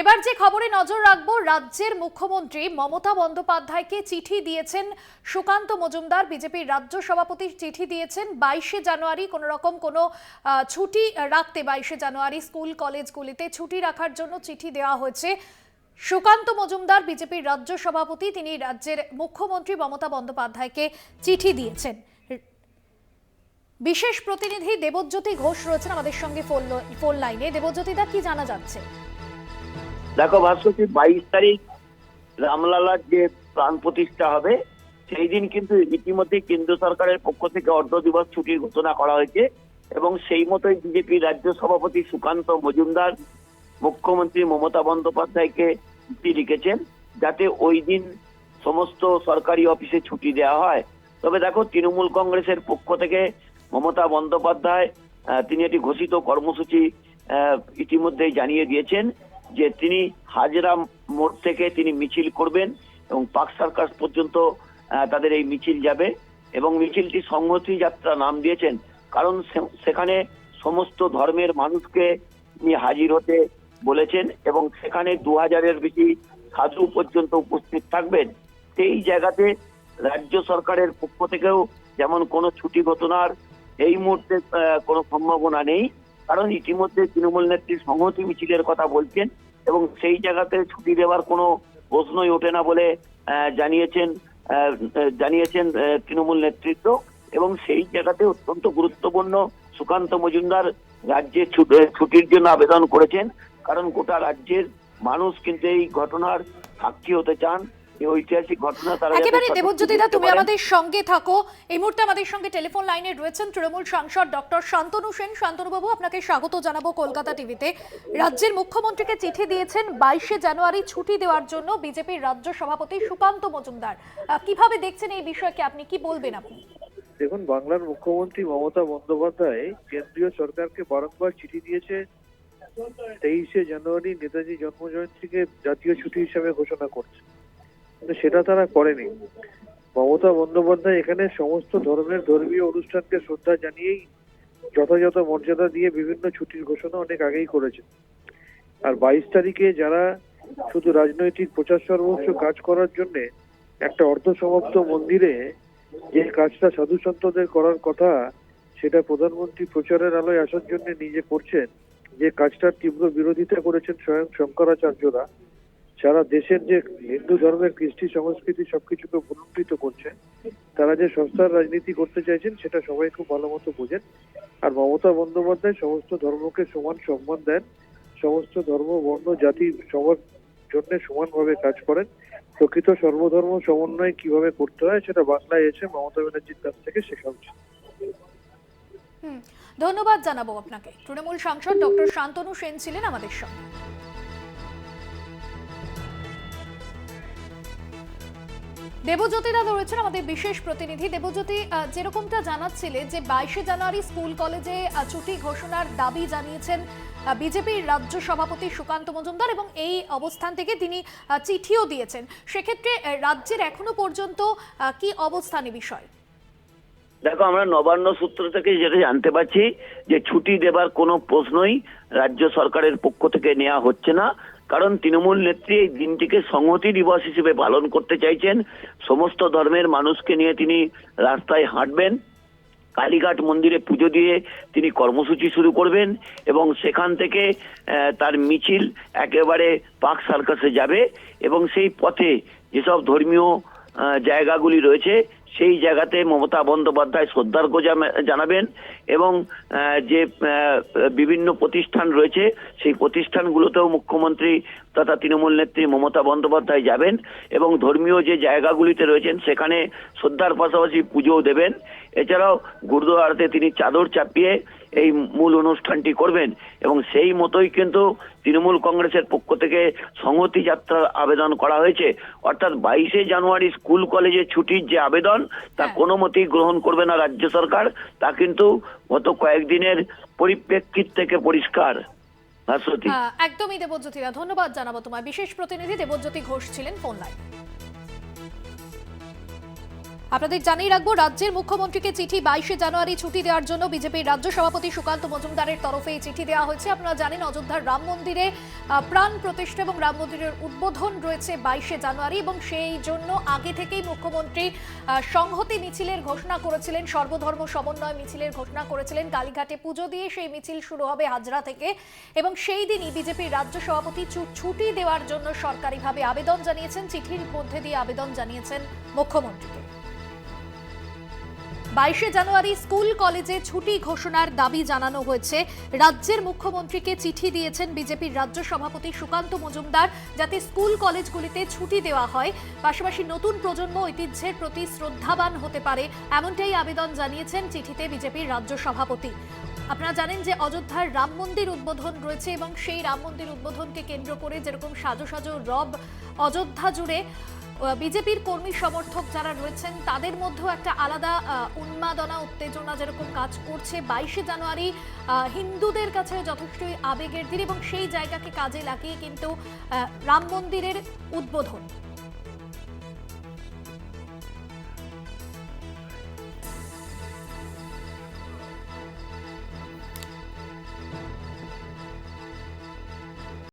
এবার যে খবরে নজর রাখবো, রাজ্যের মুখ্যমন্ত্রী মমতা বন্দ্যোপাধ্যায়কে চিঠি দিয়েছেন সুকান্ত মজুমদার। বিজেপির রাজ্য সভাপতি চিঠি দিয়েছেন 22শে জানুয়ারি কোনো রকম কোনো ছুটি রাখতে, 22শে জানুয়ারি স্কুল কলেজগুলিতে ছুটি রাখার জন্য চিঠি দেওয়া হয়েছে। সুকান্ত মজুমদার বিজেপির রাজ্য সভাপতি, তিনি রাজ্যের মুখ্যমন্ত্রী মমতা বন্দ্যোপাধ্যায়কে চিঠি দিয়েছেন। বিশেষ প্রতিনিধি দেবজ্যোতি ঘোষ রয়েছেন আমাদের সঙ্গে ফোন লাইনে। দেবজ্যোতিদা, কি জানা যাচ্ছে? দেখো ভাস্কর, 22 তারিখ রামলালার যে প্রাণ প্রতিষ্ঠা হবে সেই দিন কিন্তু ইতিমধ্যে কেন্দ্র সরকারের পক্ষ থেকে অর্ধ দিবস ছুটির ঘোষণা করা হয়েছে এবং সেই মতোই বিজেপি রাজ্য সভাপতি সুকান্ত মজুমদার মুখ্যমন্ত্রী মমতা বন্দ্যোপাধ্যায়কে চিঠি লিখেছেন যাতে ওই দিন সমস্ত সরকারি অফিসে ছুটি দেওয়া হয়। তবে দেখো, তৃণমূল কংগ্রেসের পক্ষ থেকে মমতা বন্দ্যোপাধ্যায় তিনি একটি ঘোষিত কর্মসূচি ইতিমধ্যেই জানিয়ে দিয়েছেন যে তিনি হাজরা মোড় থেকে তিনি মিছিল করবেন এবং পার্ক সার্কাস পর্যন্ত তাদের এই মিছিল যাবে এবং মিছিলটি সংহতি যাত্রা নাম দিয়েছেন, কারণ সেখানে সমস্ত ধর্মের মানুষকে তিনি হাজির হতে বলেছেন এবং সেখানে 2000-এর বেশি সাধু পর্যন্ত উপস্থিত থাকবেন। সেই জায়গাতে রাজ্য সরকারের পক্ষ থেকেও যেমন কোনো ছুটি ঘোষণার এই মুহূর্তে কোনো সম্ভাবনা নেই, কারণ ইতিমধ্যে তৃণমূল নেত্রী সংহতি মিছিলের কথা বলছেন এবং সেই জায়গাতে ছুটি দেওয়ার কোনো প্রশ্নই ওঠে না বলে জানিয়েছেন তৃণমূল নেতৃত্ব। এবং সেই জায়গাতে অত্যন্ত গুরুত্বপূর্ণ সুকান্ত মজুমদার রাজ্যে ছুটির জন্য আবেদন করেছেন, কারণ গোটা রাজ্যের মানুষ কিন্তু এই ঘটনার সাক্ষী হতে চান। ঐতিহাসিক ঘটনা তারা একেবারে। দেবজ্যোতিদা, তুমি আমাদের সঙ্গে থাকো। এই মুহূর্তে আমাদের সঙ্গে টেলিফোন লাইনে রয়েছেন তৃণমূল সাংসদ ডক্টর শান্তনু সেন। শান্তনুবাবু, আপনাকে স্বাগত জানাবো কলকাতা টিভিতে। রাজ্যের মুখ্যমন্ত্রীকে চিঠি দিয়েছেন 22শে জানুয়ারি ছুটি দেওয়ার জন্য বিজেপির রাজ্য সভাপতি সুকান্ত মজুমদার। কিভাবে দেখছেন এই বিষয়কে, আপনি কি বলবেন? আপনি দেখুন, বাংলার মুখ্যমন্ত্রী মমতা বন্দ্যোপাধ্যায় কেন্দ্রীয় সরকারকে বারংবার চিঠি দিয়েছে 23শে জানুয়ারি নেতাজি জন্মজয়ন্তীকে জাতীয় ছুটি হিসেবে ঘোষণা করছে, কিন্তু সেটা তারা করেনি। মমতা বন্দ্যোপাধ্যায় এখানে সমস্ত ধর্মের ধর্মীয় অনুষ্ঠানকে শ্রদ্ধা জানিয়েই যথাযথ মর্যাদা দিয়ে বিভিন্ন ছুটির ঘোষণা অনেক আগেই করেছেন। আর 22 তারিখে যারা শুধু রাজনৈতিক প্রচার সর্বস্ব কাজ করার জন্য একটা অর্ধসমাপ্ত মন্দিরে যে কাজটা সাধু সন্তদের করার কথা, সেটা প্রধানমন্ত্রী প্রচারের আলোয় আসার জন্য নিজে করছেন, যে কাজটার তীব্র বিরোধিতা করেছেন স্বয়ং শঙ্করাচার্যরা, সারা দেশের যে হিন্দু ধর্মের কৃষ্টি সংস্কৃতি সবকিছুকে ভুলুণ্ঠিত করছে, তারা যে সংস্থার রাজনীতি করতে চাইছেন সেটা সবাই খুব ভালো মতো বোঝেন। আর মমতা বন্দ্যোপাধ্যায় সমস্ত ধর্মকে সমান সম্মান দেন, সমস্ত ধর্ম বর্ণ জাতি সবার জন্য সমানভাবে কাজ করেন। প্রকৃত সর্বধর্ম সমন্বয় কিভাবে করতে হয় সেটা বাংলায় এসে মমতা ব্যানার্জির কাছ থেকে শেখা উচিত। ধন্যবাদ জানাবো আপনাকে। তৃণমূল সাংসদ ডক্টর শান্তনু সেন ছিলেন আমাদের সঙ্গে। দেবজ্যোতিদা রয়েছেন আমাদের বিশেষ প্রতিনিধি। দেবজ্যোতি, যেরকমটা জানাচ্ছিলে যে 22শে জানুয়ারি স্কুল কলেজে ছুটি ঘোষণার দাবি জানিয়েছেন বিজেপির রাজ্য সভাপতি সুকান্ত মজুমদার এবং এই অবস্থান থেকে তিনি চিঠিও দিয়েছেন। সেক্ষেত্রে রাজ্যের এখনো পর্যন্ত কি অবস্থান এই বিষয়? দেখো, আমরা নবান্ন সূত্র থেকে যেটা জানতে পারছি যে ছুটি দেবার কোনো প্রশ্নই রাজ্য সরকারের পক্ষ থেকে নেওয়া হচ্ছে না, কারণ তৃণমূল নেত্রী এই দিনটিকে সংহতি দিবস হিসেবে পালন করতে চাইছেন। সমস্ত ধর্মের মানুষকে নিয়ে তিনি রাস্তায় হাঁটবেন, কালীঘাট মন্দিরে পুজো দিয়ে তিনি কর্মসূচি শুরু করবেন এবং সেখান থেকে তার মিছিল একেবারে পার্ক সার্কাসে যাবে এবং সেই পথে যেসব ধর্মীয় জায়গাগুলি রয়েছে সেই জায়গাতে মমতা বন্দ্যোপাধ্যায় শ্রদ্ধার্ঘ্য জানাবেন এবং যে বিভিন্ন প্রতিষ্ঠান রয়েছে সেই প্রতিষ্ঠানগুলোতেও মুখ্যমন্ত্রী তথা তৃণমূল নেত্রী মমতা বন্দ্যোপাধ্যায় যাবেন এবং ধর্মীয় যে জায়গাগুলিতে রয়েছেন সেখানে শ্রদ্ধার পাশাপাশি পুজোও দেবেন। এছাড়াও গুরুদুয়ারাতে তিনি চাদর চাপিয়ে এই মূল অনুষ্ঠানটি করবেন এবং সেই মতোই কিন্তু তৃণমূল কংগ্রেসের পক্ষ থেকে সংহতি যাত্রার আবেদন করা হয়েছে। অর্থাৎ 22শে জানুয়ারি স্কুল কলেজে ছুটির যে আবেদন তা কোনো মতেই গ্রহণ করবে না রাজ্য সরকার, তা কিন্তু গত কয়েকদিনের পরিপ্রেক্ষিত থেকে পরিষ্কার। একদমই দেবজ্যোতিরা, ধন্যবাদ জানাবো তোমায়। বিশেষ প্রতিনিধি দেবজ্যোতি ঘোষ ছিলেন ফোন লাইনে। আপনাদের জানিয়ে রাখবো, রাজ্যের মুখ্যমন্ত্রীকে চিঠি 22শে জানুয়ারি ছুটি দেওয়ার জন্য বিজেপির রাজ্য সভাপতি সুকান্ত মজুমদারের তরফে এই চিঠি দেওয়া হয়েছে। আপনারা জানেন, অযোধ্যার রাম মন্দিরে প্রাণ প্রতিষ্ঠা এবং রাম মন্দিরের উদ্বোধন রয়েছে 22শে জানুয়ারি, এবং সেই জন্য আগে থেকেই মুখ্যমন্ত্রী সংহতি মিছিলের ঘোষণা করেছিলেন, সর্বধর্ম সমন্বয় মিছিলের ঘোষণা করেছিলেন। কালীঘাটে পুজো দিয়ে সেই মিছিল শুরু হবে হাজরা থেকে, এবং সেই দিনই বিজেপির রাজ্য সভাপতি ছুটি দেওয়ার জন্য সরকারিভাবে আবেদন জানিয়েছেন। চিঠির মধ্যে দিয়ে আবেদন জানিয়েছেন মুখ্যমন্ত্রীকে। 22শে জানুয়ারি স্কুল কলেজে ছুটি ঘোষণার দাবি জানানো হয়েছে। রাজ্যের মুখ্যমন্ত্রীকে চিঠি দিয়েছেন বিজেপির রাজ্য সভাপতি সুকান্ত মজুমদার, যাতে স্কুল কলেজগুলিতে ছুটি দেওয়া হয়, পাশাপাশি নতুন প্রজন্ম ঐতিহ্যের প্রতি শ্রদ্ধাবান হতে পারে, এমনটাই আবেদন জানিয়েছেন চিঠিতে বিজেপির রাজ্য সভাপতি। আপনারা জানেন যে অযোধ্যার রাম মন্দির উদ্বোধন রয়েছে, এবং সেই রাম মন্দির উদ্বোধনকে কেন্দ্র করে যেরকম সাজো সাজো রব অযোধ্যা জুড়ে বিজেপির কর্মী সমর্থক যারা রয়েছেন তাদের মধ্যেও একটা আলাদা উন্মাদনা উত্তেজনা যেরকম কাজ করছে। 22শে জানুয়ারি হিন্দুদের কাছে যথেষ্টই আবেগের দিন, এবং সেই জায়গাকে কাজে লাগিয়ে কিন্তু রাম মন্দিরের উদ্বোধন।